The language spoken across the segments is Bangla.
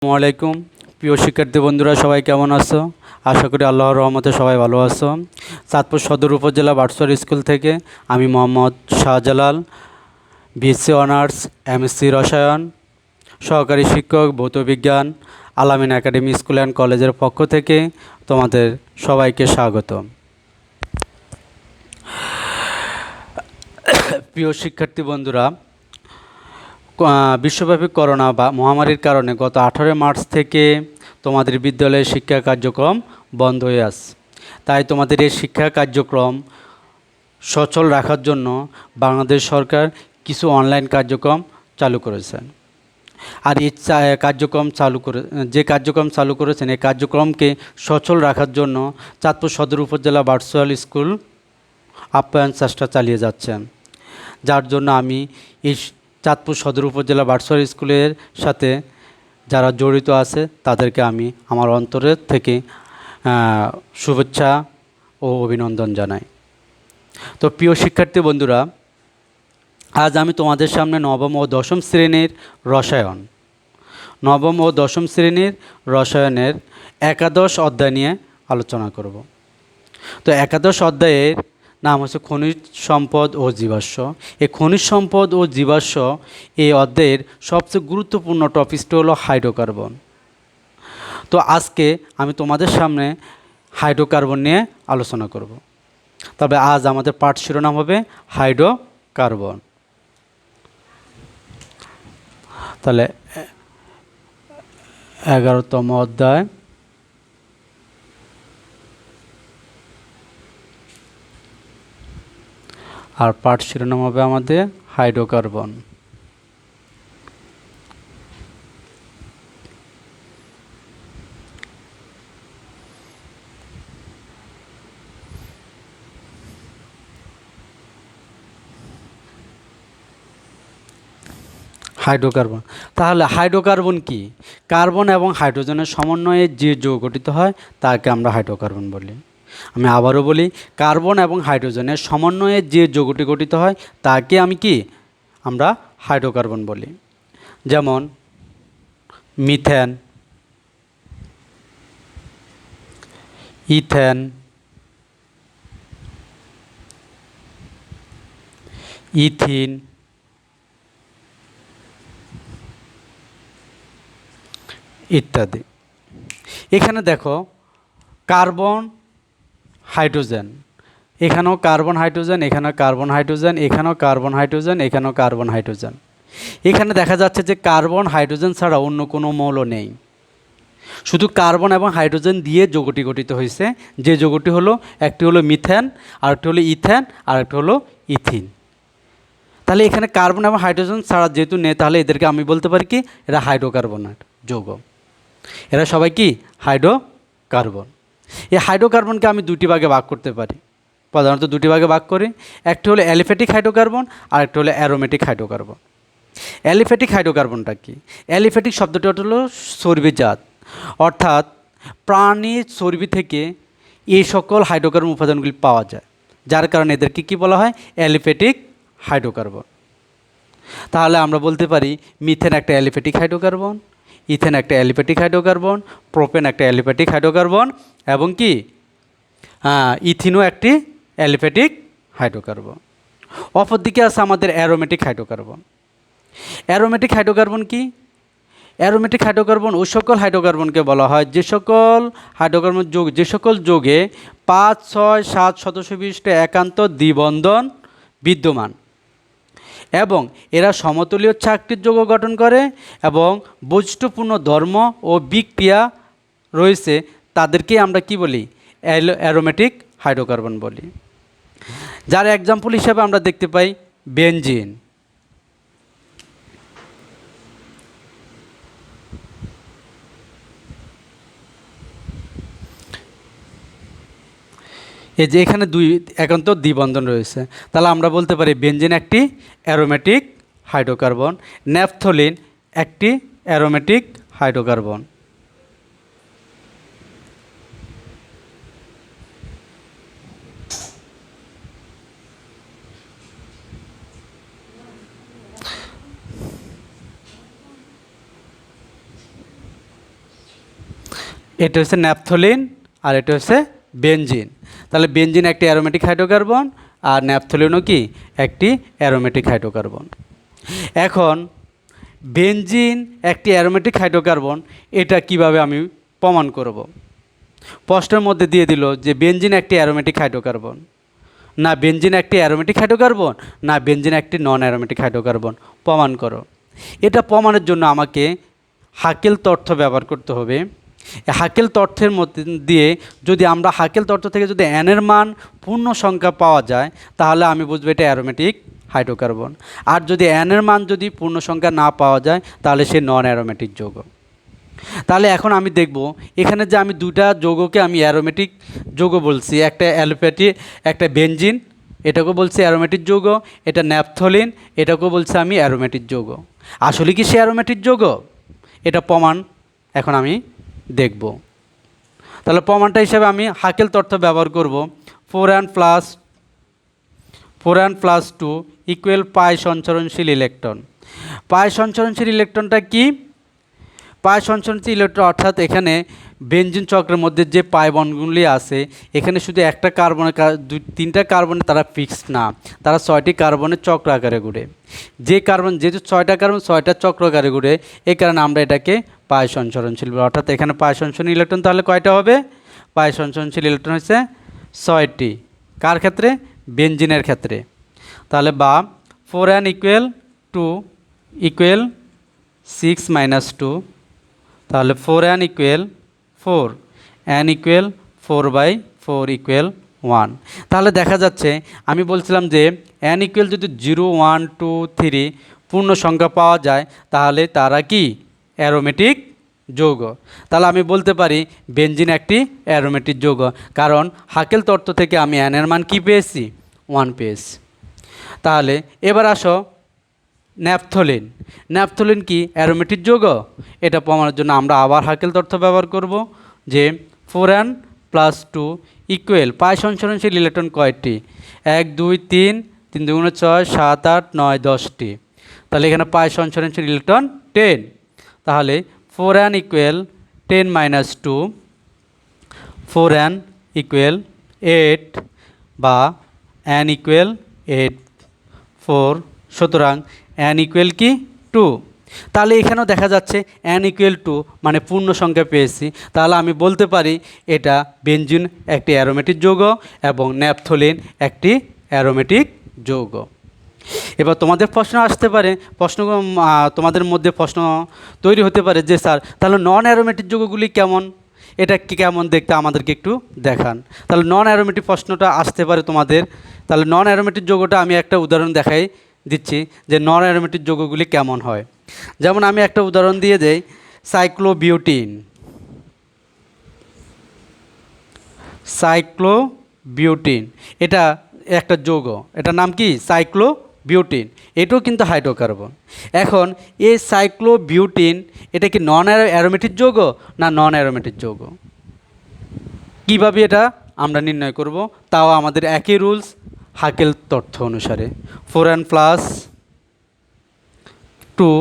আসসালামু আলাইকুম। প্রিয় শিক্ষার্থী বন্ধুরা, সবাই কেমন আছো? আশা করি আল্লাহর রহমতে সবাই ভালো আছো। চাঁদপুর সদর উপজেলা বাটসুয়ার স্কুল থেকে আমি Mohammad Shahjalal, BSc honours, MSc রসায়ন, সহকারী শিক্ষক ভৌতবিজ্ঞান, আলামিন একাডেমি স্কুল অ্যান্ড কলেজের পক্ষ থেকে তোমাদের সবাইকে স্বাগত। প্রিয় শিক্ষার্থী বন্ধুরা, বিশ্বব্যাপী করোনা বা মহামারীর কারণে গত 18 মার্চ থেকে তোমাদের বিদ্যালয়ের শিক্ষা কার্যক্রম বন্ধ হয়ে আছে। তাই তোমাদের এই শিক্ষা কার্যক্রম সচল রাখার জন্য বাংলাদেশ সরকার কিছু অনলাইন কার্যক্রম চালু করেছেন। আর এই যে কার্যক্রম চালু করেছেন, এই কার্যক্রমকে সচল রাখার জন্য চাঁদপুর সদর উপজেলা ভার্চুয়াল স্কুল আপ্যায়ন চেষ্টা চালিয়ে যাচ্ছেন। যার জন্য আমি এই চাঁদপুর সদর উপজেলা ভার্চুয়াল স্কুলের সাথে যারা জড়িত আছে তাদেরকে আমি আমার অন্তরের থেকে শুভেচ্ছা ও অভিনন্দন জানাই। তো প্রিয় শিক্ষার্থী বন্ধুরা, আজ আমি তোমাদের সামনে নবম ও দশম শ্রেণীর রসায়নের একাদশ অধ্যায় নিয়ে আলোচনা করব। তো একাদশ অধ্যায়ের নাম হচ্ছে খনিজ সম্পদ ও জীবাশ্ম। এই খনিজ সম্পদ ও জীবাশ্ম এই অধ্যায়ের সবচেয়ে গুরুত্বপূর্ণ টপিকটি হলো হাইড্রোকার্বন। তো আজকে আমি তোমাদের সামনে হাইড্রোকার্বন নিয়ে আলোচনা করব। তবে আজ আমাদের পাঠ শিরোনাম হবে হাইড্রোকার্বন। তাহলে 11তম অধ্যায়, আর পাঠ শিরোনাম হবে আমাদের হাইড্রোকার্বন। হাইড্রোকার্বন, তাহলে হাইড্রোকার্বন কি? কার্বন এবং হাইড্রোজেনের সমন্বয়ে যে যৌগ গঠিত হয় তাকে আমরা হাইড্রোকার্বন বলি। আমি আবারও বলি, কার্বন এবং হাইড্রোজেনের সমন্বয়ে যে যৌগটি গঠিত হয় তাকে আমরা হাইড্রোকার্বন বলি। যেমন মিথেন, ইথেন, ইথিন, ইত্যাদি। এখানে দেখো, কার্বন হাইড্রোজেন, এখানেও কার্বন হাইড্রোজেন, এখানেও কার্বন হাইড্রোজেন, এখানেও কার্বন হাইড্রোজেন, এখানেও কার্বন হাইড্রোজেন। এখানে দেখা যাচ্ছে যে কার্বন হাইড্রোজেন ছাড়া অন্য কোনো মৌল নেই, শুধু কার্বন এবং হাইড্রোজেন দিয়ে যৌগটি গঠিত হয়েছে। যে যৌগটি হলো, একটি হলো মিথেন, আরেকটি হলো ইথেন, আরেকটি হলো ইথিন। তাহলে এখানে কার্বন এবং হাইড্রোজেন ছাড়া যেহেতু নেই, তাহলে এদেরকে আমি বলতে পারি কি, এরা হাইড্রোকার্বনের যৌগ। এরা সবাই কি হাইড্রোকার্বন। এই হাইড্রোকার্বনকে আমি দুটি ভাগে ভাগ করতে পারি, প্রধানত দুটি ভাগে ভাগ করি। একটি হলো অ্যালিফ্যাটিক হাইড্রোকার্বন, আর একটি হলো অ্যারোমেটিক হাইড্রোকার্বন। অ্যালিফ্যাটিক হাইড্রোকার্বন কি? অ্যালিফ্যাটিক শব্দটি হলো চর্বিজাত, অর্থাৎ প্রাণীর চর্বি থেকে এই সকল হাইড্রোকার্বন উপাদানগুলি পাওয়া যায়, যার কারণে এদেরকে কী বলা হয়? Aliphatic hydrocarbon. তাহলে আমরা বলতে পারি মিথেন একটা অ্যালিফ্যাটিক হাইড্রোকার্বন, ইথেন একটা অ্যালিফ্যাটিক হাইড্রোকার্বন, প্রোপেন একটা অ্যালিফ্যাটিক হাইড্রোকার্বন, এবং কি ইথিনও একটি অ্যালিফ্যাটিক হাইড্রোকার্বন। অপরদিকে আছে আমাদের অ্যারোমেটিক হাইড্রোকার্বন। অ্যারোমেটিক হাইড্রোকার্বন কি? অ্যারোমেটিক হাইড্রোকার্বন ওই সকল হাইড্রোকার্বনকে বলা হয় যে সকল যোগে 5, 6, 7 সদস্য বিশিষ্ট একান্ত দ্বিবন্ধন বিদ্যমান এবং এরা সমতলীয় চাকতির যৌগ গঠন করে এবং বৈশিষ্ট্যপূর্ণ ধর্ম ও বিক্রিয়া রয়েছে, তাদেরকে আমরা কি বলি? অ্যারোমেটিক হাইড্রোকার্বন বলি। যার এক্সাম্পল হিসেবে আমরা দেখতে পাই বেনজিন। এই যে এখানে দুই একান্ত দ্বিবন্ধন রয়েছে, তাহলে আমরা বলতে পারি বেনজিন একটি অ্যারোমেটিক হাইড্রোকার্বন, ন্যাপথলিন একটি অ্যারোমেটিক হাইড্রোকার্বন। এটা হচ্ছে ন্যাপথলিন আর এটা হচ্ছে বেনজিন। তাহলে বেনজিন একটি অ্যারোমেটিক হাইড্রোকার্বন আর ন্যাপথলিনও কি একটি অ্যারোমেটিক হাইড্রোকার্বন। এখন বেনজিন একটি অ্যারোমেটিক হাইড্রোকার্বন, এটা কিভাবে আমি প্রমাণ করব? প্রশ্নের মধ্যে দিয়ে দিল যে বেনজিন একটি অ্যারোমেটিক হাইড্রোকার্বন, না বেনজিন একটি অ্যারোমেটিক হাইড্রোকার্বন, না বেনজিন একটি নন অ্যারোমেটিক হাইড্রোকার্বন, প্রমাণ করো। এটা প্রমাণের জন্য আমাকে হাকেল তথ্য ব্যবহার করতে হবে। হাকেল তথ্যের মধ্যে দিয়ে যদি আমরা হাকেল তথ্য থেকে যদি এনের মান পূর্ণ সংখ্যা পাওয়া যায় তাহলে আমি বুঝবো এটা অ্যারোমেটিক হাইড্রোকার্বন। আর যদি এনের মান যদি পূর্ণ সংখ্যা না পাওয়া যায় তাহলে সে নন অ্যারোমেটিক যৌগ। তাহলে এখন আমি দেখব এখানে যে আমি দুটা যৌগকে আমি অ্যারোমেটিক যৌগ বলছি, একটা অ্যালোপ্যাটিক একটা বেনজিন, এটাকেও বলছি অ্যারোমেটিক যৌগ, এটা ন্যাপথলিন, এটাকেও বলছি আমি অ্যারোমেটিক যৌগ। আসলে কি সে অ্যারোমেটিক যৌগ? এটা প্রমাণ এখন আমি দেখব। তাহলে প্রমাণটা হিসাবে আমি হাকেল তথ্য ব্যবহার করব। 4n + 2 ইকুয়াল পাই সঞ্চরণশীল ইলেকট্রন। পাই সঞ্চরণশীল ইলেকট্রনটা কি? পাই সঞ্চরণশীল ইলেকট্রন অর্থাৎ এখানে বেনজিন চক্রের মধ্যে যে পাই বন্ডগুলি আছে এখানে শুধু একটা কার্বনের তিনটা কার্বনে তারা ফিক্সড না, তারা 6টি কার্বনের চক্র আকারে ঘুরে। যে কার্বন যেহেতু 6টা কার্বন 6টা চক্র আকারে ঘুরে, এই কারণে আমরা এটাকে পাই সঞ্চরণশীল বলি। অর্থাৎ এখানে পাই সঞ্চরণশীল ইলেকট্রন তাহলে কয়টা হবে? পাই সঞ্চরণশীল ইলেকট্রন হচ্ছে 6টি। কার ক্ষেত্রে? বেনজিনের ক্ষেত্রে। তাহলে বা 4n = 2 ইকুয়াল 6 - 2, তাহলে 4n = 4, n = 4/4 = 1। তাহলে দেখা যাচ্ছে আমি বলছিলাম যে n = যদি 0, 1, 2, 3 পূর্ণ সংখ্যা পাওয়া যায় তাহলে তারা কি অ্যারোমেটিক যৌগ। তাহলে আমি বলতে পারি বেনজিন একটি অ্যারোমেটিক যৌগ, কারণ হাকেল তত্ত্ব থেকে আমি n এর মান কি পেয়েছি? 1 পেয়েছি। তাহলে এবার আসো ন্যাপথলিন। ন্যাপথলিন কি অ্যারোমেটিক যৌগ? এটা প্রমাণের জন্য আমরা আবার হাকেল তথ্য ব্যবহার করব যে 4n + 2 ইকুয়াল পাই সঞ্চরণশীল ইলেকট্রন কয়টি? 1, 2, 3, 3 × 6, 7, 8, 9, 10টি। তাহলে এখানে পাই সঞ্চরণশীল ইলেকট্রন 10। তাহলে 4n = 10 - 2, 4n = 8 বা n = 8, 4, সুতরাং n = কি 2। তাহলে এখানেও দেখা যাচ্ছে n = 2 মানে পূর্ণ সংখ্যা পেয়েছি। তাহলে আমি বলতে পারি এটা বেনজিন একটি অ্যারোমেটিক যৌগ এবং ন্যাপথলিন একটি অ্যারোমেটিক যৌগ। এবার তোমাদের প্রশ্ন আসতে পারে, তোমাদের মধ্যে প্রশ্ন তৈরি হতে পারে যে স্যার তাহলে নন অ্যারোমেটিক যৌগগুলি কেমন, এটা কি কেমন দেখতে আমাদেরকে একটু দেখান। তাহলে নন অ্যারোমেটিক প্রশ্নটা আসতে পারে তোমাদের। তাহলে নন অ্যারোমেটিক যৌগটা আমি একটা উদাহরণ দেখাই দিচ্ছি যে নন অ্যারোমেটিক যৌগগুলি কেমন হয়। যেমন আমি একটা উদাহরণ দিয়ে দেই, সাইক্লোবিউটিন এটা একটা যৌগ, এটার নাম কি সাইক্লোবিউটিন, এটাও কিন্তু হাইড্রোকার্বন। এখন এই সাইক্লোবিউটিন এটা কি নন অ্যারোমেটিক যৌগ না নন অ্যারোমেটিক যৌগ? কীভাবে এটা আমরা নির্ণয় করব? তাও আমাদের একই রুলস, হাকেল তথ্য অনুসারে। 4n + 2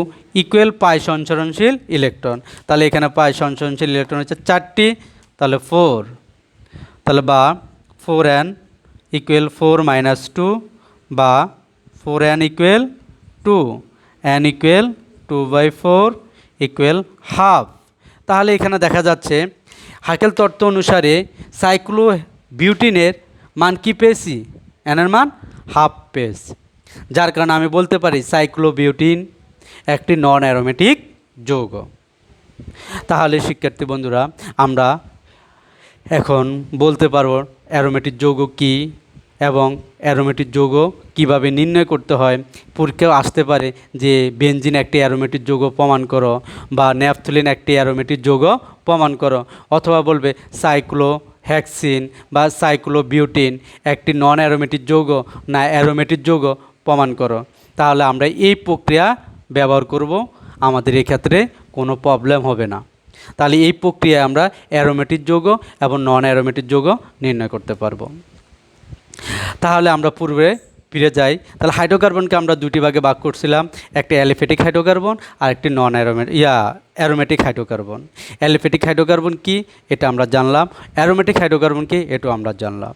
ইকুয়াল পাই সঞ্চরণশীল ইলেকট্রন। তাহলে এখানে পাই সঞ্চরণশীল ইলেকট্রন হচ্ছে 4টি, তাহলে 4। তাহলে বা 4n = 4 - 2 বা 4n = 2, n = 2/4 = ½ তাহলে এখানে দেখা যাচ্ছে হাকেল তত্ত্ব অনুসারে সাইক্লোবিউটিনের মান কি পেয়েছি? n এর মান ½ পেয়েছি, যার কারণে আমি বলতে পারি সাইক্লোবিউটিন একটি নন অ্যারোমেটিক যৌগ। তাহলে শিক্ষার্থী বন্ধুরা আমরা এখন বলতে পারব অ্যারোমেটিক যৌগ কী এবং অ্যারোমেটিক যৌগ কিভাবে নির্ণয় করতে হয়। পরীক্ষাও আসতে পারে যে বেনজিন একটি অ্যারোমেটিক যৌগ প্রমাণ করো বা ন্যাপথলিন একটি অ্যারোমেটিক যৌগ প্রমাণ করো, অথবা বলবে সাইক্লোহেক্সিন বা সাইক্লোবিউটিন একটি নন অ্যারোমেটিক যৌগ না অ্যারোমেটিক যৌগ প্রমাণ করো। তাহলে আমরা এই প্রক্রিয়া ব্যবহার করব, আমাদের এক্ষেত্রে কোনো প্রবলেম হবে না। তাহলে এই প্রক্রিয়ায় আমরা অ্যারোমেটিক যৌগ এবং নন অ্যারোমেটিক যৌগ নির্ণয় করতে পারবো। তাহলে আমরা পূর্বে ফিরে যাই, তাহলে হাইড্রোকার্বনকে আমরা দুটি ভাগে ভাগ করছিলাম, একটা অ্যালিফেটিক হাইড্রোকার্বন আর একটি নন অ্যারোমেটিক হাইড্রোকার্বন। অ্যালিফেটিক হাইড্রোকার্বন কি এটা আমরা জানলাম, অ্যারোমেটিক হাইড্রোকার্বন কি এটাও আমরা জানলাম।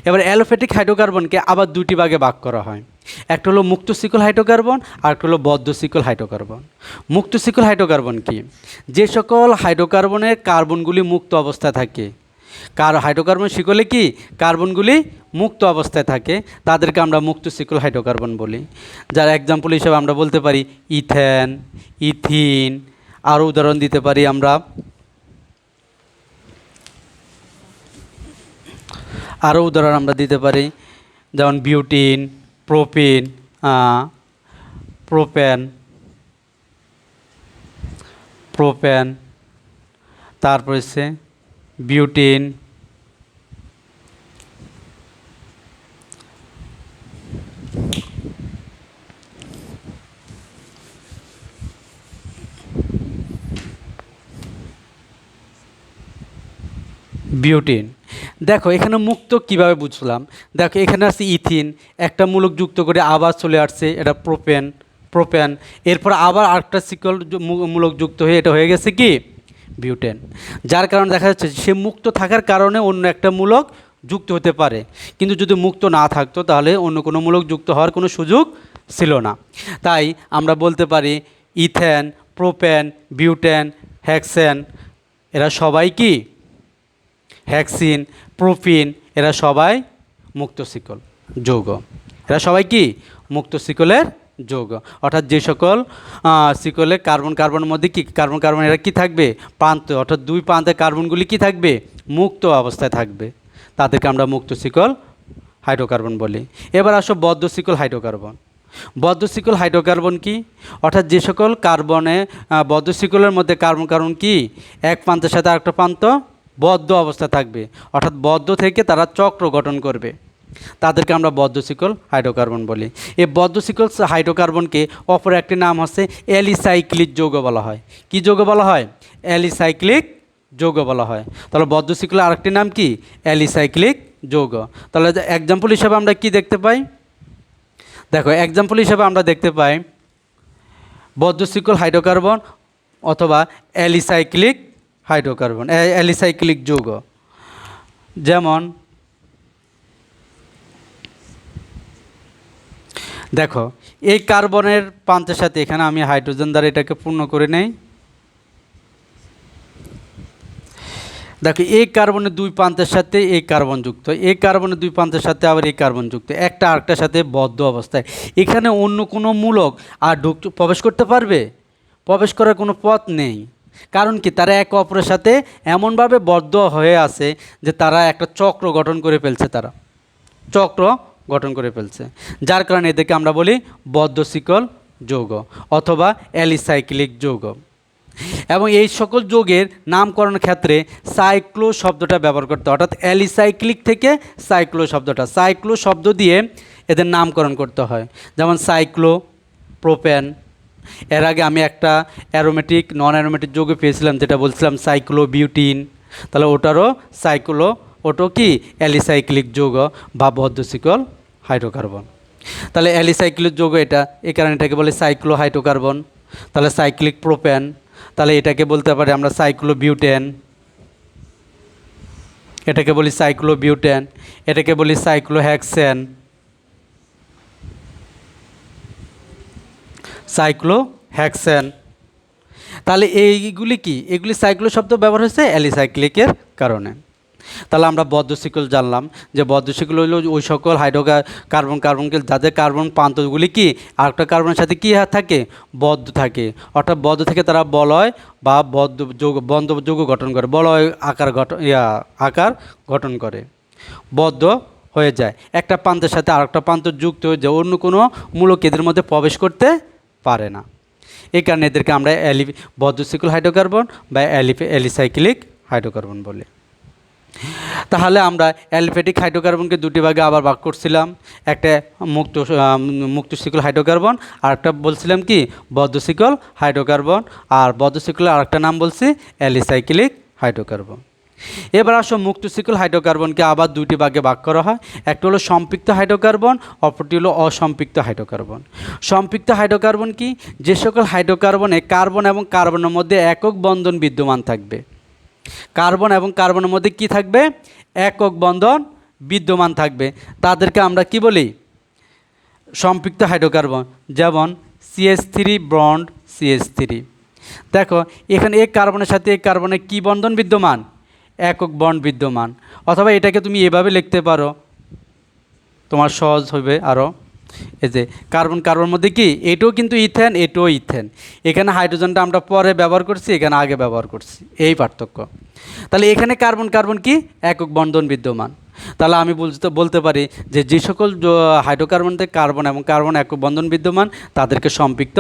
এবার অ্যালোফেটিক হাইড্রোকার্বনকে আবার দুটি ভাগে ভাগ করা হয়, একটা হলো মুক্ত শিকল হাইড্রোকার্বন আর একটা হলো বদ্ধ শিকল হাইড্রোকার্বন। মুক্ত শিকল হাইড্রোকার্বন কি, যে সকল হাইড্রোকার্বনের কার্বনগুলি মুক্ত অবস্থায় থাকে, হাইড্রোকার্বন শিকলে কি কার্বনগুলি মুক্ত অবস্থায় থাকে, তাদেরকে আমরা মুক্ত শিকল হাইড্রোকার্বন বলি। যার এক্সাম্পল হিসেবে আমরা বলতে পারি ইথেন, ইথিন, আরও উদাহরণ দিতে পারি আমরা, দিতে পারি যেমন বিউটিন, প্রোপিন, প্রোপেন, তারপর হচ্ছে বিউটিন, দেখো এখানে মুক্ত কিভাবে বুঝলাম, দেখো এখানে আছে ইথিন, একটা মূলক যুক্ত করে আবার চলে আসছে এটা প্রোপেন, এরপর আবার আরেকটা শিকল মূলক যুক্ত হয়ে এটা হয়ে গেছে কি বিউটেন। যার কারণে দেখা যাচ্ছে সে মুক্ত থাকার কারণে অন্য একটা মূলক যুক্ত হতে পারে, কিন্তু যদি মুক্ত না থাকতো তাহলে অন্য কোনো মূলক যুক্ত হওয়ার কোনো সুযোগ ছিল না। তাই আমরা বলতে পারি ইথেন, প্রোপেন, বিউটেন, হেক্সেন এরা সবাই কি, হেক্সিন, প্রোপিন এরা সবাই মুক্ত শিকল যৌগ, এরা সবাই কি মুক্ত শিকলের যৌগ। অর্থাৎ যে সকল শিকলে কার্বনের মধ্যে কি কার্বন এরা কি থাকবে প্রান্ত, অর্থাৎ দুই প্রান্তে কার্বনগুলি কি থাকবে মুক্ত অবস্থায় থাকবে, তাদেরকে আমরা মুক্ত শিকল হাইড্রোকার্বন বলি। এবার আসো বদ্ধ শিকল হাইড্রোকার্বন। বদ্ধ শিকল হাইড্রোকার্বন কি, অর্থাৎ যে সকল বদ্ধ শিকলের মধ্যে কার্বন কি এক প্রান্তের সাথে আরেকটা প্রান্ত বদ্ধ অবস্থা থাকবে, অর্থাৎ বদ্ধ থেকে তারা চক্র গঠন করবে, তাদেরকে আমরা বদ্ধ শিকল হাইড্রোকার্বন বলি। এই বদ্ধ শিকল হাইড্রোকার্বনকে অপর একটি নাম হচ্ছে অ্যালিসাইক্লিক যৌগ বলা হয়। কি যৌগ বলা হয়? অ্যালিসাইক্লিক যৌগ বলা হয়। তাহলে বদ্ধ শিকলের আরেকটি নাম কি অ্যালিসাইক্লিক যৌগ। তাহলে এক্সাম্পল হিসাবে আমরা কি দেখতে পাই, দেখো এক্সাম্পল হিসাবে আমরা দেখতে পাই বদ্ধ শিকল হাইড্রোকার্বন অথবা অ্যালিসাইক্লিক হাইড্রোকার্বন, অ্যালিসাইক্লিক যৌগ। যেমন দেখো এই কার্বনের প্রান্তের সাথে এখানে আমি হাইড্রোজেন দ্বারা এটাকে পূর্ণ করে নেই। দেখো এই কার্বনের দুই প্রান্তের সাথে এই কার্বন যুক্ত, এই কার্বনের দুই প্রান্তের সাথে আবার এই কার্বন যুক্ত, একটা আরেকটার সাথে বদ্ধ অবস্থায়। এখানে অন্য কোনো মূলক আর প্রবেশ করতে পারবে? প্রবেশ করার কোনো পথ নেই। কারণ কি তারা একে অপরের সাথে এমনভাবে বদ্ধ হয়ে আছে যে তারা একটা চক্র গঠন করে ফেলছে, তারা চক্র গঠন করে ফেলছে। যার কারণে এদেরকে আমরা বলি বদ্ধ শিকল যৌগ অথবা অ্যালিসাইক্লিক যৌগ। এবং এই সকল যৌগের নামকরণের ক্ষেত্রে সাইক্লো শব্দটা ব্যবহার করতে হয়, অর্থাৎ অ্যালিসাইক্লিক থেকে সাইক্লো শব্দ দিয়ে এদের নামকরণ করতে হয়। যেমন সাইক্লো প্রোপেন, এর আগে আমি একটা অ্যারোমেটিক নন অ্যারোমেটিক যৌগ পেয়েছিলাম যেটা বলছিলাম সাইক্লো বিউটিন, তাহলে ওটাও কি অ্যালিসাইক্লিক যৌগ বা বদ্ধ শিকল হাইড্রোকার্বন। তাহলে অ্যালিসাইক্লিক যৌগ এটা, এই কারণে এটাকে বলে সাইক্লো হাইড্রোকার্বন। তাহলে সাইক্লিক প্রোপেন, তাহলে এটাকে বলতে পারি আমরা সাইক্লো বিউটেন, এটাকে বলি সাইক্লো বিউটেন, এটাকে বলি সাইক্লো হেক্সেন, তাহলে এইগুলি কি, এগুলি সাইক্লো শব্দ ব্যবহার হয়েছে অ্যালিসাইক্লিকের কারণে। তাহলে আমরা বদ্ধ শিকল জানলাম যে বদ্ধ শিকল হলো ওই সকল কার্বনকে যাদের কার্বন প্রান্তগুলি কি আরেকটা কার্বনের সাথে কী থাকে বদ্ধ থাকে, অর্থাৎ বদ্ধ থেকে তারা বলয় বা বন্ধ যৌগ গঠন করে, বলয় আকার গঠন করে, বদ্ধ হয়ে যায়, একটা প্রান্তের সাথে আরেকটা প্রান্ত যুক্ত হয়ে যায়, অন্য কোনো মূলক এদের মধ্যে প্রবেশ করতে পারে না। এই কারণে এদেরকে আমরা বদ্ধ শিকল হাইড্রোকার্বন বা অ্যালিসাইক্লিক হাইড্রোকার্বন বলি। তাহলে আমরা অ্যালিফেটিক হাইড্রোকার্বনকে দুটি ভাগে আবার ভাগ করছিলাম, একটা মুক্ত শিকল হাইড্রোকার্বন আর একটা বলছিলাম কি বদ্ধ শিকল হাইড্রোকার্বন, আর বদ্ধ শিকলের আরেকটা নাম বলছি অ্যালিসাইক্লিক হাইড্রোকার্বন। এবার আসো মুক্ত শিকল হাইড্রোকার্বনকে আবার দুইটি ভাগে ভাগ করা হয়। একটা হলো সম্পৃক্ত হাইড্রোকার্বন, অপরটি হলো অসম্পৃক্ত হাইড্রোকার্বন। সম্পৃক্ত হাইড্রোকার্বন কি? যে সকল হাইড্রোকার্বনে কার্বন এবং কার্বনের মধ্যে একক বন্ধন বিদ্যমান থাকবে। কার্বন এবং কার্বনের মধ্যে কি থাকবে? একক বন্ধন বিদ্যমান থাকবে, তাদেরকে আমরা কি বলি? সম্পৃক্ত হাইড্রোকার্বন। যেমন CH3 বন্ড CH3। দেখো এখানে এক কার্বনের সাথে এক কার্বনের কি বন্ধন বিদ্যমান? একক বন্ড বিদ্যমান। অথবা এটাকে তুমি এভাবে লিখতে পারো, তোমার সহজ হবে আরও। এই যে কার্বন কার্বনের মধ্যে কি, এটাও কিন্তু ইথেন, এটাও ইথেন। এখানে হাইড্রোজেনটা আমরা পরে ব্যবহার করছি, এখানে আগে ব্যবহার করছি, এই পার্থক্য। তাহলে এখানে কার্বন কার্বন কি একক বন্ধন বিদ্যমান। তাহলে আমি বলতে পারি যে সকল হাইড্রোকার্বনতে কার্বন এবং কার্বন একক বন্ধন বিদ্যমান তাদেরকে সম্পৃক্ত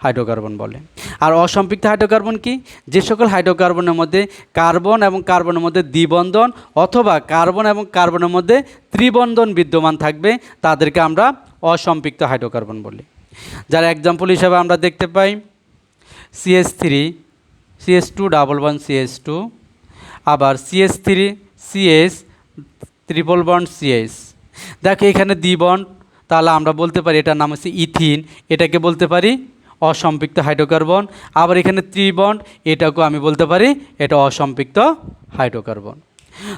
হাইড্রোকার্বন বলে। আর অসম্পৃক্ত হাইড্রোকার্বন কি? যে সকল হাইড্রোকার্বনের মধ্যে কার্বন এবং কার্বনের মধ্যে দ্বিবন্ধন অথবা কার্বন এবং কার্বনের মধ্যে ত্রিবন্ধন বিদ্যমান থাকবে তাদেরকে আমরা অসম্পৃক্ত হাইড্রোকার্বন বলি। যার এক্সাম্পল হিসাবে আমরা দেখতে পাই CH3 CH2 double bond CH2, আবার CH3 CH triple bond CH। দেখো এখানে দ্বিবন্ড, তাহলে আমরা বলতে পারি এটার নাম হচ্ছে ইথিন, এটাকে বলতে পারি অসম্পৃক্ত হাইড্রোকার্বন। আবার এখানে ত্রিবন্ড, এটাকেও আমি বলতে পারি এটা অসম্পৃক্ত হাইড্রোকার্বন।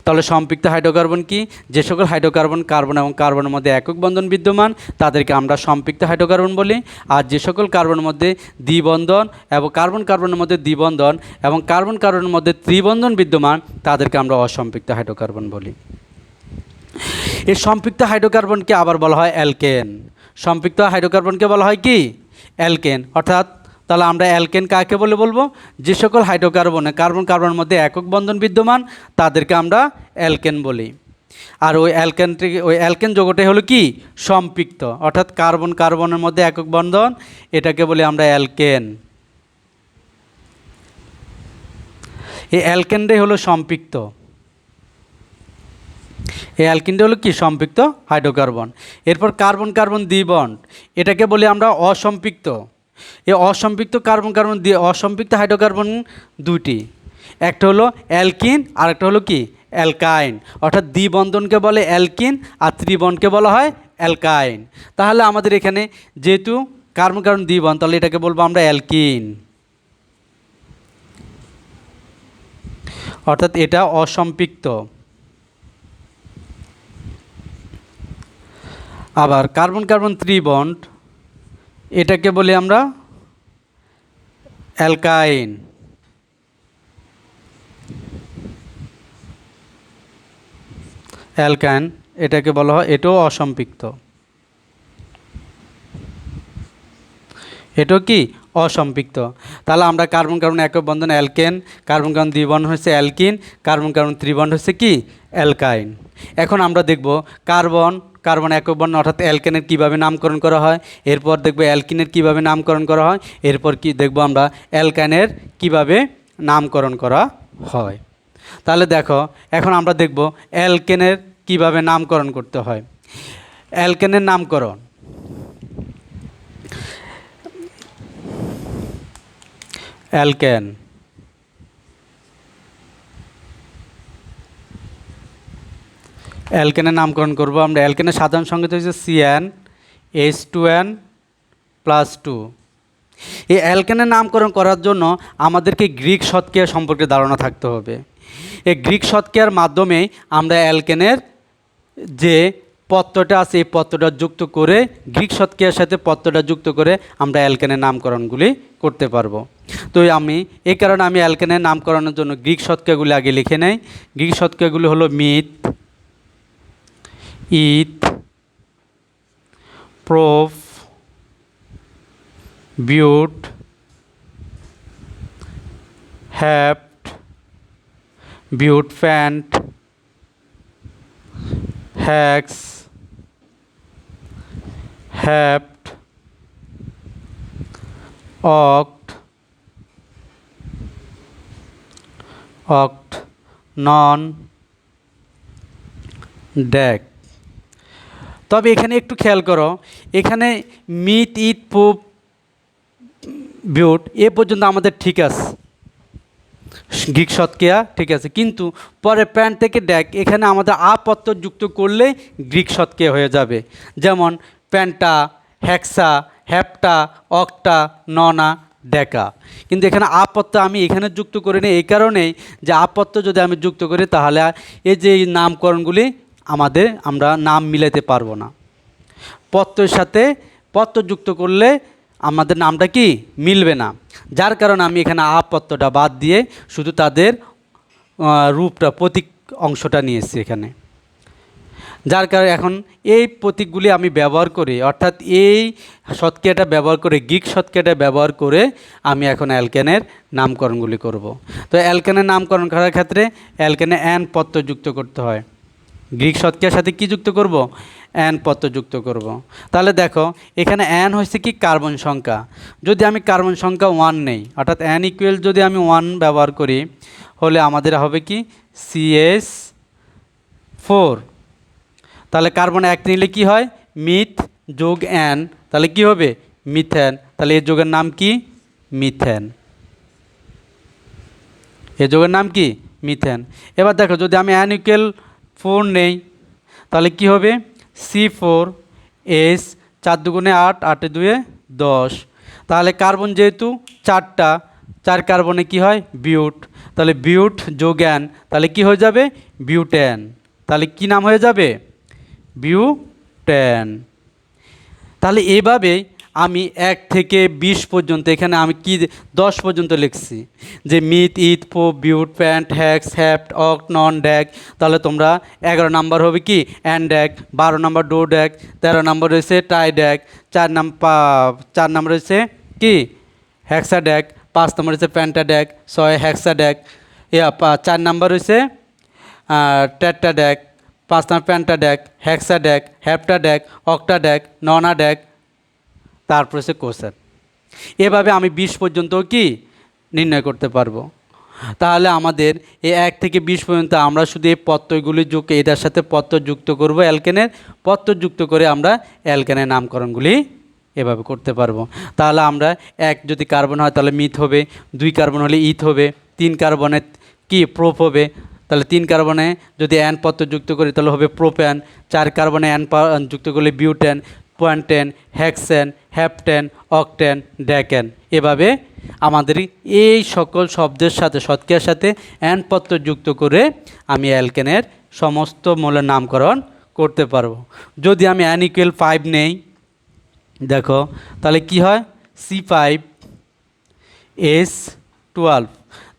তাহলে সম্পৃক্ত হাইড্রোকার্বন কি? যে সকল হাইড্রোকার্বন কার্বন এবং কার্বনের মধ্যে একক বন্ধন বিদ্যমান তাদেরকে আমরা সম্পৃক্ত হাইড্রোকার্বন বলি। আর যে সকল কার্বনের মধ্যে দ্বিবন্ধন এবং কার্বন কার্বনের মধ্যে দ্বিবন্ধন এবং কার্বন কার্বনের মধ্যে ত্রিবন্ধন বিদ্যমান তাদেরকে আমরা অসম্পৃক্ত হাইড্রোকার্বন বলি। এই সম্পৃক্ত হাইড্রোকার্বনকে আবার বলা হয় অ্যালকেন। সম্পৃক্ত হাইড্রোকার্বনকে বলা হয় কি? অ্যালকেন। অর্থাৎ তাহলে আমরা অ্যালকেন কাকে বলে বলবো? যে সকল হাইড্রোকার্বনে কার্বন কার্বনের মধ্যে একক বন্ধন বিদ্যমান তাদেরকে আমরা অ্যালকেন বলি। আর ওই অ্যালকেন যৌগটাই হলো কি? সম্পৃক্ত। অর্থাৎ কার্বন কার্বনের মধ্যে একক বন্ধন, এটাকে বলি আমরা অ্যালকেন। এই অ্যালকেনটাই হলো সম্পৃক্ত। এই অ্যালকিনটা হলো কি? সম্পৃক্ত হাইড্রোকার্বন। এরপর কার্বন কার্বন দ্বিবন্ড, এটাকে বলি আমরা অসম্পৃক্ত। এই অসম্পৃক্ত কার্বন কার্বন অসম্পৃক্ত হাইড্রোকার্বন দুটি, একটা হলো অ্যালকিন আর একটা হলো কি? অ্যালকাইন। অর্থাৎ দ্বিবন্ধনকে বলে অ্যালকিন আর ত্রিবন্ধনকে বলা হয় অ্যালকাইন। তাহলে আমাদের এখানে যেহেতু কার্বন কার্বন দ্বিবন্ধন, তাহলে এটাকে বলবো আমরা অ্যালকিন। অর্থাৎ এটা অসম্পৃক্ত। আবার কার্বন কার্বন ত্রিবন্ড, এটাকে বলি আমরা অ্যালকাইন। অ্যালকাইন এটাকে বলা হয়, এটাও অসম্পৃক্ত। এটাও কি? অসম্পৃক্ত। তাহলে আমরা কার্বন কার্বন একক বন্ধন অ্যালকেন, কার্বন কার্বন দ্বিবন্ধন হচ্ছে অ্যালকিন, কার্বন কার্বন ত্রিবন্ধন হচ্ছে কি? অ্যালকাইন। এখন আমরা দেখব কার্বন কার্বন একক বন্ধন অর্থাৎ অ্যালকেনের কীভাবে নামকরণ করা হয়, এরপর দেখব অ্যালকিনের কীভাবে নামকরণ করা হয়, এরপর কি দেখব আমরা অ্যালকাইনের কীভাবে নামকরণ করা হয়। তাহলে দেখো এখন আমরা দেখব অ্যালকেনের কীভাবে নামকরণ করতে হয়। অ্যালকেনের নামকরণ, অ্যালকেন অ্যালকেনের নামকরণ করব আমরা। অ্যালকেনের সাধারণ সংকেত হচ্ছে CnH2n+2। এই অ্যালকেনের নামকরণ করার জন্য আমাদেরকে গ্রিক শতক্রিয়া সম্পর্কে ধারণা থাকতে হবে। এই গ্রিক শতক্রিয়ার মাধ্যমে আমরা অ্যালকেনের যে পত্রটা আছে এই পত্রটা যুক্ত করে, গ্রিক শতক্রিয়ার সাথে পত্রটা যুক্ত করে আমরা অ্যালকেনের নামকরণগুলি করতে পারবো। তো এই কারণে আমি অ্যালকেনের নামকরণের জন্য গ্রিক শতক্রিয়াগুলি আগে লিখে নেই। গ্রিক শতক্রিয়াগুলি হলো মিথ, ইথ, প্রোফ, বিউট, হ্যাপ্ট, বিউটফ্যান্ট, হ্যাক্স, হ্যাপ্ট, অক্ট, নন, ড্যাক। তবে এখানে একটু খেয়াল করো, এখানে মিথ, ইথ, প্রোফ, বিউট এ পর্যন্ত আমাদের ঠিক আছে। গ্রিক শতক্রিয়া ঠিক আছে, কিন্তু পরে প্যান্ট থেকে ড্যাক এখানে আমাদের আ প্রত্যয় যুক্ত করলেই গ্রিক শতক্রিয়া হয়ে যাবে। যেমন প্যান্টা, হ্যাক্সা, হ্যাপটা, অক্টা, ননা, ডেকা। কিন্তু এখানে আ প্রত্যয় আমি এখানে যুক্ত করি না এই কারণেই যে আ প্রত্যয় যদি আমি যুক্ত করি তাহলে এই যে এই নামকরণগুলি আমরা নাম মিলাতে পারবো না। প্রত্যয়ের সাথে প্রত্যয় যুক্ত করলে আমাদের নামটা কি মিলবে না, যার কারণে আমি এখানে আ প্রত্যয়টা বাদ দিয়ে শুধু তাদের রূপটা প্রতীক অংশটা নিয়েছি এখানে। যার কারণে এখন এই প্রতীকগুলি আমি ব্যবহার করি, অর্থাৎ এই শতক্রিয়াটা ব্যবহার করে গ্রিক শতক্রিয়াটা ব্যবহার করে আমি এখন অ্যালকেনের নামকরণগুলি করব। তো অ্যালকেনের নামকরণ করার ক্ষেত্রে অ্যালকেনে অ্যান প্রত্যয় যুক্ত করতে হয়। গ্রিক শতক্রিয়ার সাথে কি যুক্ত করব? অ্যান প্রত্যয় যুক্ত করব। তাহলে দেখো এখানে অ্যান হচ্ছে কি কার্বন সংখ্যা। যদি আমি কার্বন সংখ্যা 1 নেই, অর্থাৎ অ্যান ইকুয়াল যদি আমি 1 ব্যবহার করি হলে আমাদের হবে কি CH4। তাহলে কার্বন 1 নিলে কি হয়? মিথ যোগ অ্যান, তাহলে কি হবে? মিথেন। তাহলে এই যোগের নাম কি? মিথেন। এই যোগের নাম কি? মিথেন। এবার দেখো যদি আমি অ্যান ইকুয়াল 4 নেই তাহলে কি হবে? C4H, 4 দুগুণে 8, 8 দুয়ে 10। তাহলে কার্বন যেহেতু 4টা, 4 কার্বনে কি হয়? বিউট। তাহলে বিউট যোগ অ্যান, তাহলে কি হয়ে যাবে? বিউটেন। তাহলে কি নাম হয়ে যাবে? বিউটেন। তাহলে এভাবেই আমি 1 থেকে 20 পর্যন্ত, এখানে আমি কি 10 পর্যন্ত লিখছি যে মিথ, ইথ, পো, বিউট, প্যান্ট, হ্যাক্স, হ্যাপ্ট, অক্ট, নন, ড্যাক। তাহলে তোমরা 11 নাম্বার হবে কি? অ্যান ড্যাক, 12 নাম্বার ডো ড্যাক, 13 নাম্বার রয়েছে টাই ড্যাক, 4 নাম্বার রয়েছে কি? হ্যাক্সা ড্যাক, 5 নাম্বার রয়েছে প্যান্টা ড্যাক, 6 হ্যাক্সা ড্যাক, 4 নাম্বার রয়েছে টেট্টা ড্যাক, 5 নাম্বার প্যান্টা ড্যাক, হ্যাক্সা ড্যাক, হ্যাপ্টা ড্যাক, অক্টা ড্যাক, ননা ড্যাক, তারপর হচ্ছে কোষার। এভাবে আমি 20 পর্যন্ত কি নির্ণয় করতে পারবো। তাহলে আমাদের এই 1 থেকে 20 পর্যন্ত আমরা শুধু এই প্রত্যয়গুলি যুক্ত, এটার সাথে প্রত্যয় যুক্ত করব, অ্যালকেনের প্রত্যয় যুক্ত করে আমরা অ্যালকেনের নামকরণগুলি এভাবে করতে পারবো। তাহলে আমরা 1 যদি কার্বন হয় তাহলে মিথ হবে, 2 কার্বন হলে ইথ হবে, 3 কার্বনে কি? প্রোপ হবে। তাহলে 3 কার্বনে যদি অ্যান প্রত্যয় যুক্ত করি তাহলে হবে প্রোপ্যান, 4 কার্বনে অ্যান যুক্ত করলে বিউটেন, পয়েন্টেন, হ্যাক্সেন, হ্যাপটেন, অকটেন, ড্যাকেন। এভাবে আমাদের এই সকল শব্দের সাথে শতক্রিয়ার সাথে অ্যান প্রত্যয় যুক্ত করে আমি অ্যালকেনের সমস্ত মৌলের নামকরণ করতে পারবো। যদি আমি অ্যান ইকুয়াল 5 নেই দেখো তাহলে কি হয়? C5H12।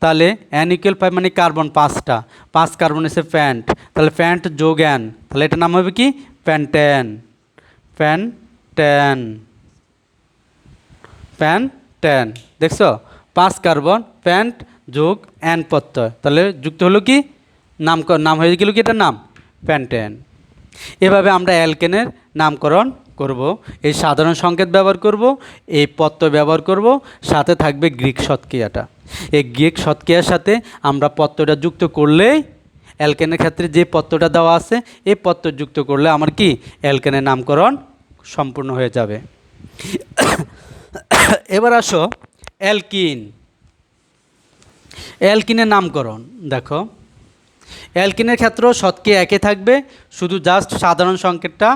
তাহলে অ্যান ইকুয়াল 5 মানে কার্বন 5টা, 5 কার্বন এসে প্যান্ট, তাহলে প্যান্ট যোগ অ্যান, তাহলে এটার নাম হবে কি? প্যান্টেন। প্যান্টেন, প্যান্টেন। দেখছো 5 কার্বন প্যান্ট যোগ অ্যান প্রত্যয়, তাহলে যুক্ত হলো কি? নাম হয়ে গেল কি? এটার নাম প্যান্টেন। এভাবে আমরা অ্যালকেনের নামকরণ করব। এই সাধারণ সংকেত ব্যবহার করব, এই প্রত্যয় ব্যবহার করব, সাথে থাকবে গ্রিক শতক্রিয়াটা। এই গ্রিক শতক্রিয়ার সাথে আমরা প্রত্যয়টা যুক্ত করলেই অ্যালকেনের ক্ষেত্রে যে প্রত্যয়টা দেওয়া আছে এই প্রত্যয় যুক্ত করলে আমার কি? অ্যালকেনের নামকরণ সম্পূর্ণ হয়ে যাবে। এবার আসো অ্যালকিন। অ্যালকিনের নামকরণ দেখো, অ্যালকিনের ক্ষেত্রেও শতক্রিয়া একই থাকবে, শুধু জাস্ট সাধারণ সংকেতটা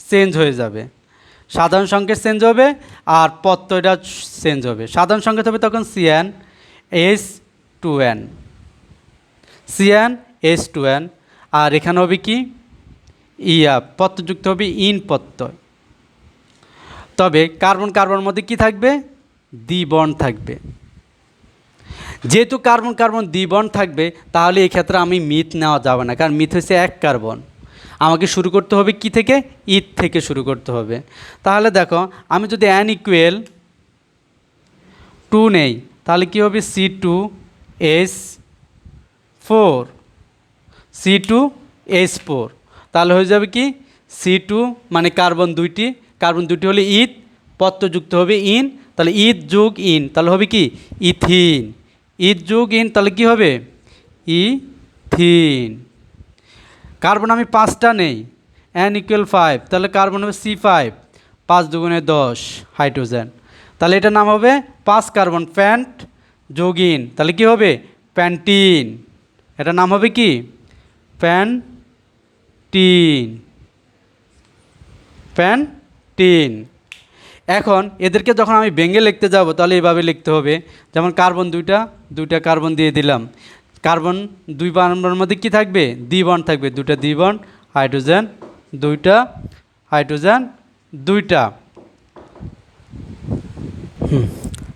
চেঞ্জ হয়ে যাবে। সাধারণ সংকেত চেঞ্জ হবে আর প্রত্যয়টা চেঞ্জ হবে। সাধারণ সংকেত হবে তখন CnH2n, CnH2n। আর এখানে হবে কি? প্রত্যয়যুক্ত হবে ইন প্রত্যয়। তবে কার্বন কার্বনের মধ্যে কি থাকবে? দ্বিবন্ড থাকবে। যেহেতু কার্বন কার্বন দ্বিবন্ড থাকবে তাহলে এই ক্ষেত্রে আমি মিথ নেওয়া যাবে না, কারণ মিথ হচ্ছে 1 কার্বন। আমাকে শুরু করতে হবে কি থেকে? ইথ থেকে শুরু করতে হবে। তাহলে দেখো আমি যদি অ্যান ইকুয়াল 2 নেই তাহলে কি হবে? C2H4, C2H4। তাহলে হয়ে যাবে কি? C2 মানে কার্বন 2টি, কার্বন 2টি হলে ইথ, প্রত্যয় যুক্ত হবে ইন, তাহলে ইথ যোগ ইন, তাহলে হবে কি? ইথিন। ইথ যোগ ইন, তাহলে কি হবে? ইথিন। কার্বন আমি 5টা নেই, অ্যান ইকুয়াল 5, তাহলে কার্বন হবে C5, 5 দুগুণে 10 হাইড্রোজেন। তাহলে এটার নাম হবে 5 কার্বন প্যান্ট যোগ ইন, তাহলে কি হবে? প্যান্টিন, এটার নাম হবে কি প্যান্টিন, প্যান্টিন। এখন এদেরকে যখন আমি ভেঙে লিখতে যাব তাহলে এইভাবে লিখতে হবে, যেমন কার্বন দুইটা কার্বন দিয়ে দিলাম, কার্বন দুই বন্ডের মধ্যে কি থাকবে দ্বিবন্ড থাকবে, দুইটা দ্বিবন্ড, হাইড্রোজেন দুইটা, হাইড্রোজেন দুইটা।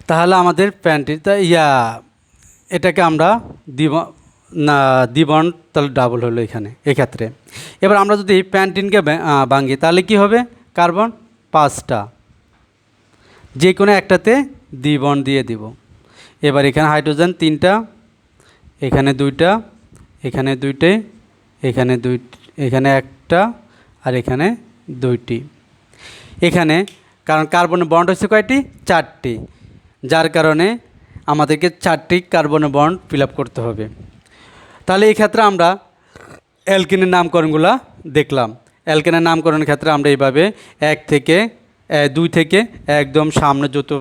তাহলে আমাদের প্যান্টিন এটাকে আমরা দ্বিবন্ড তাহলে ডাবল হলো এখানে এক্ষেত্রে। এবার আমরা যদি প্যান্টিনকে ভাঙি তাহলে কি হবে, কার্বন 5টা, যে কোনো একটাতে দ্বিবন্ড দিয়ে দিব। এবার এখানে হাইড্রোজেন 3টা, এখানে 2টা, এখানে 2টে, এখানে এখানে 1টা, আর এখানে 2টি। এখানে কারণ কার্বনের বন্ড হচ্ছে কয়টি, 4টি, যার কারণে আমাদেরকে 4টি কার্বনের বন্ড ফিল আপ করতে হবে। তাহলে এই ক্ষেত্রে আমরা অ্যালকেনের নামকরণগুলো দেখলাম। অ্যালকেনের নামকরণের ক্ষেত্রে আমরা এইভাবে 2 থেকে একদম সামনে যত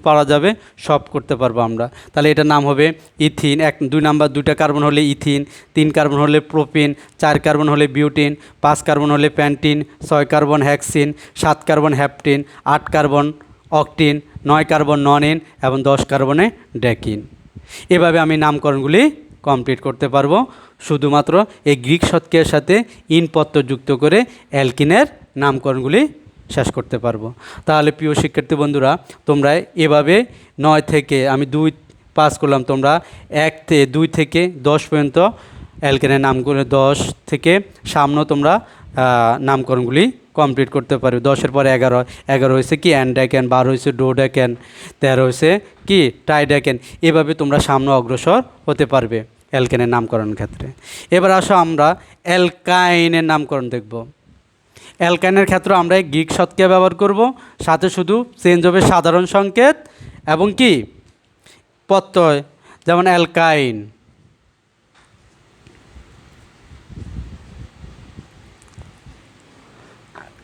পারা যাবে সব করতে পারবো আমরা। তাহলে এটার নাম হবে ইথিন, 2 নাম্বার 2টা কার্বন হলে ইথিন, 3 কার্বন হলে প্রোপিন, 4 কার্বন হলে বিউটিন, 5 কার্বন হলে pentene, 6 carbon hexene, 7 carbon heptene, 8 carbon octene, 9 carbon nonene এবং 10 কার্বনে ডেকিন। এভাবে আমি নামকরণগুলি কমপ্লিট করতে পারবো, শুধুমাত্র এই গ্রিক শতকের সাথে ইন প্রত্যয় যুক্ত করে অ্যালকিনের নামকরণগুলি শেষ করতে পারবো। তাহলে প্রিয় শিক্ষার্থী বন্ধুরা, তোমরা এভাবে 9 থেকে আমি 2 পাস করলাম, তোমরা 2 থেকে 10 পর্যন্ত অ্যালকেনের নামগুলো 10 থেকে সামনেও তোমরা নামকরণগুলি কমপ্লিট করতে পারবে। 10-এর পরে 11 হয়েছে কি অ্যান্ডাকেন, 12 হয়েছে ডোডেকেন, 13 হয়েছে কি টাইডেকেন। এভাবে তোমরা সামনে অগ্রসর হতে পারবে অ্যালকেনের নামকরণের ক্ষেত্রে। এবার আসো আমরা অ্যালকাইনের নামকরণ দেখব। অ্যালকাইনের ক্ষেত্রে আমরা গ্রিক শতকে ব্যবহার করব, সাথে শুধু চেঞ্জ হবে সাধারণ সংকেত এবং কি প্রত্যয়, যেমন alkyne,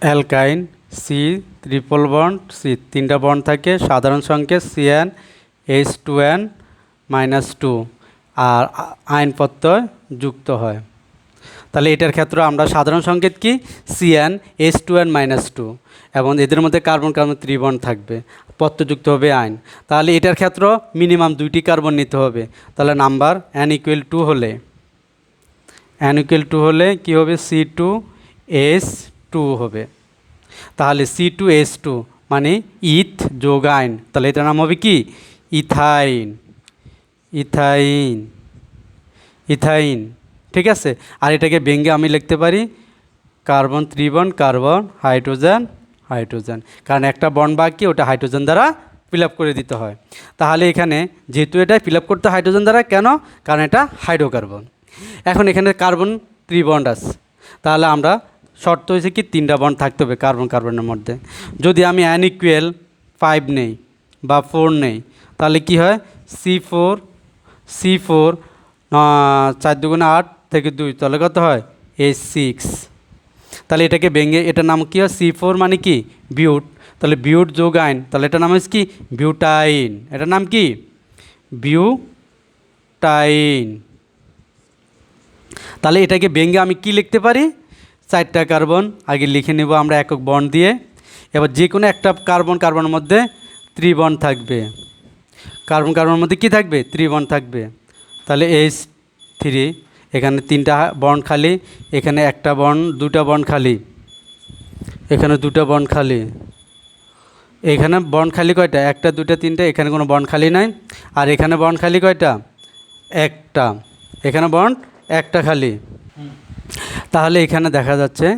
alkyne C triple bond, C 3টা বন্ড থাকে, সাধারণ সংকেত CN H2N -2 আর আইন প্রত্যয় যুক্ত হয়। তাহলে এটার ক্ষেত্রে আমরা সাধারণ সংকেত কি CN H2N -2 এবং এদের মধ্যে কার্বন কার্বন ত্রিবন্ড থাকবে, প্রত্যযুক্ত হবে আইন। তাহলে এটার ক্ষেত্রে মিনিমাম 2টি কার্বন নিতে হবে। তাহলে নাম্বার n = 2 হলে কি হবে C2H2 হবে। তাহলে C2H2 মানে ইথ যোগ আইন, তাহলে এটার নাম হবে কি ইথাইন, ইথাইন, ইথাইন। ঠিক আছে, আর এটাকে ভেঙে আমি লিখতে পারি কার্বন ত্রিবন্ড, কার্বন হাইড্রোজেন, হাইড্রোজেন, কারণ একটা বন্ড বাকি ওটা হাইড্রোজেন দ্বারা ফিল আপ করে দিতে হয়। তাহলে এখানে যেহেতু এটা ফিল আপ করতে হাইড্রোজেন দ্বারা, কেন, কারণ এটা হাইড্রোকার্বন। এখন এখানে কার্বন ত্রিবন্ড আছে, তাহলে আমরা শর্ত হয়েছে কি 3টা বন্ড থাকতে হবে কার্বন কার্বনের মধ্যে। যদি আমি n = 5 নেই বা 4 নেই তাহলে কি হয় C4 4 2 8 থেকে 2 তাহলে কত হয় H6। তাহলে এটাকে ভেঙে এটার নাম কি হয় C4 মানে কি বিউট, তাহলে বিউট যোগ আইন, তাহলে এটার নাম হচ্ছে কি বিউটাইন, এটার নাম কি বিউটাইন। তাহলে এটাকে ভেঙে আমি কি লিখতে পারি 4টা কার্বন আগে লিখে নেব আমরা একক বন্ড দিয়ে। এবার যে কোনো একটা কার্বন কার্বনের মধ্যে ত্রিবন্ড থাকবে, কার্বন কার্বনের মধ্যে কি থাকবে ত্রিবন্ড থাকবে। তাহলে H3 এখানে 3টা বন্ড খালি, এখানে একটা বন্ড 2টা বন্ড খালি, এখানে 2টা বন্ড খালি, এখানে বন্ড খালি কয়টা 1টা 2টা 3টা, এখানে কোনো বন্ড খালি নাই। আর এখানে বন্ড খালি কয়টা একটা, এখানে বন্ড একটা খালি। তাহলে এখানে দেখা যাচ্ছে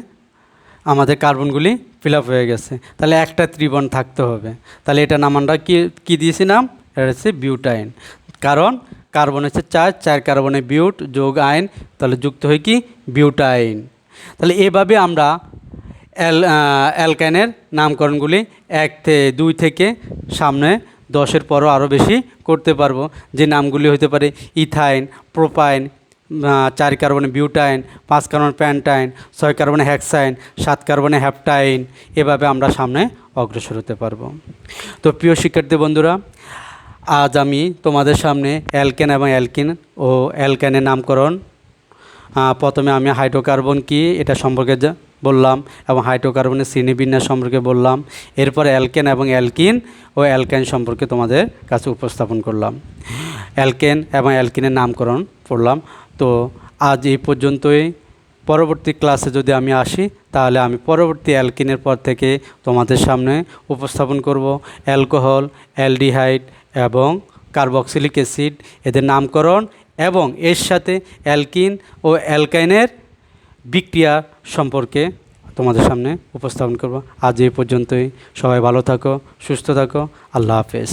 আমাদের কার্বনগুলি ফিল আপ হয়ে গেছে। তাহলে একটা ত্রিবন্ড থাকতে হবে, তাহলে এটা নাম আমরা কি দিয়েছি নাম, এটা হচ্ছে বিউটাইন। কারণ কার্বন হচ্ছে 4 কার্বনে বিউট যোগ আইন, তাহলে যুক্ত হয় কি বিউটাইন। তাহলে এভাবে আমরা অ্যালকাইনের নামকরণগুলি 2 থেকে সামনে 10-এর পরও আরও বেশি করতে পারবো। যে নামগুলি হতে পারে ইথাইন, প্রোপাইন, 4 কার্বনে বিউটাইন, 5 কার্বনে প্যান্টাইন, 6 কার্বনে হ্যাক্সাইন, 7 কার্বনে হ্যাপটাইন। এভাবে আমরা সামনে অগ্রসর হতে পারবো। তো প্রিয় শিক্ষার্থী বন্ধুরা, আজ আমি তোমাদের সামনে অ্যালকেন এবং অ্যালকিন ও অ্যালকাইনের নামকরণ, প্রথমে আমি হাইড্রোকার্বন কি এটা সম্পর্কে বললাম এবং হাইড্রোকার্বনের শ্রেণীবিন্যাস সম্পর্কে বললাম। এরপর অ্যালকেন এবং অ্যালকিন ও অ্যালকাইন সম্পর্কে তোমাদের কাছে উপস্থাপন করলাম। অ্যালকেন এবং অ্যালকিনের নামকরণ পড়লাম। তো আজ এই পর্যন্তই। পরবর্তী ক্লাসে যদি আমি আসি তাহলে আমি পরবর্তী অ্যালকিনের পর থেকে তোমাদের সামনে উপস্থাপন করব অ্যালকোহল, অ্যালডিহাইড এবং কার্বক্সিলিক অ্যাসিড, এদের নামকরণ এবং এর সাথে অ্যালকিন ও অ্যালকাইনের বিক্রিয়া সম্পর্কে তোমাদের সামনে উপস্থাপন করব। আজ এই পর্যন্তই। সবাই ভালো থাকো, সুস্থ থাকো। আল্লাহ হাফেজ।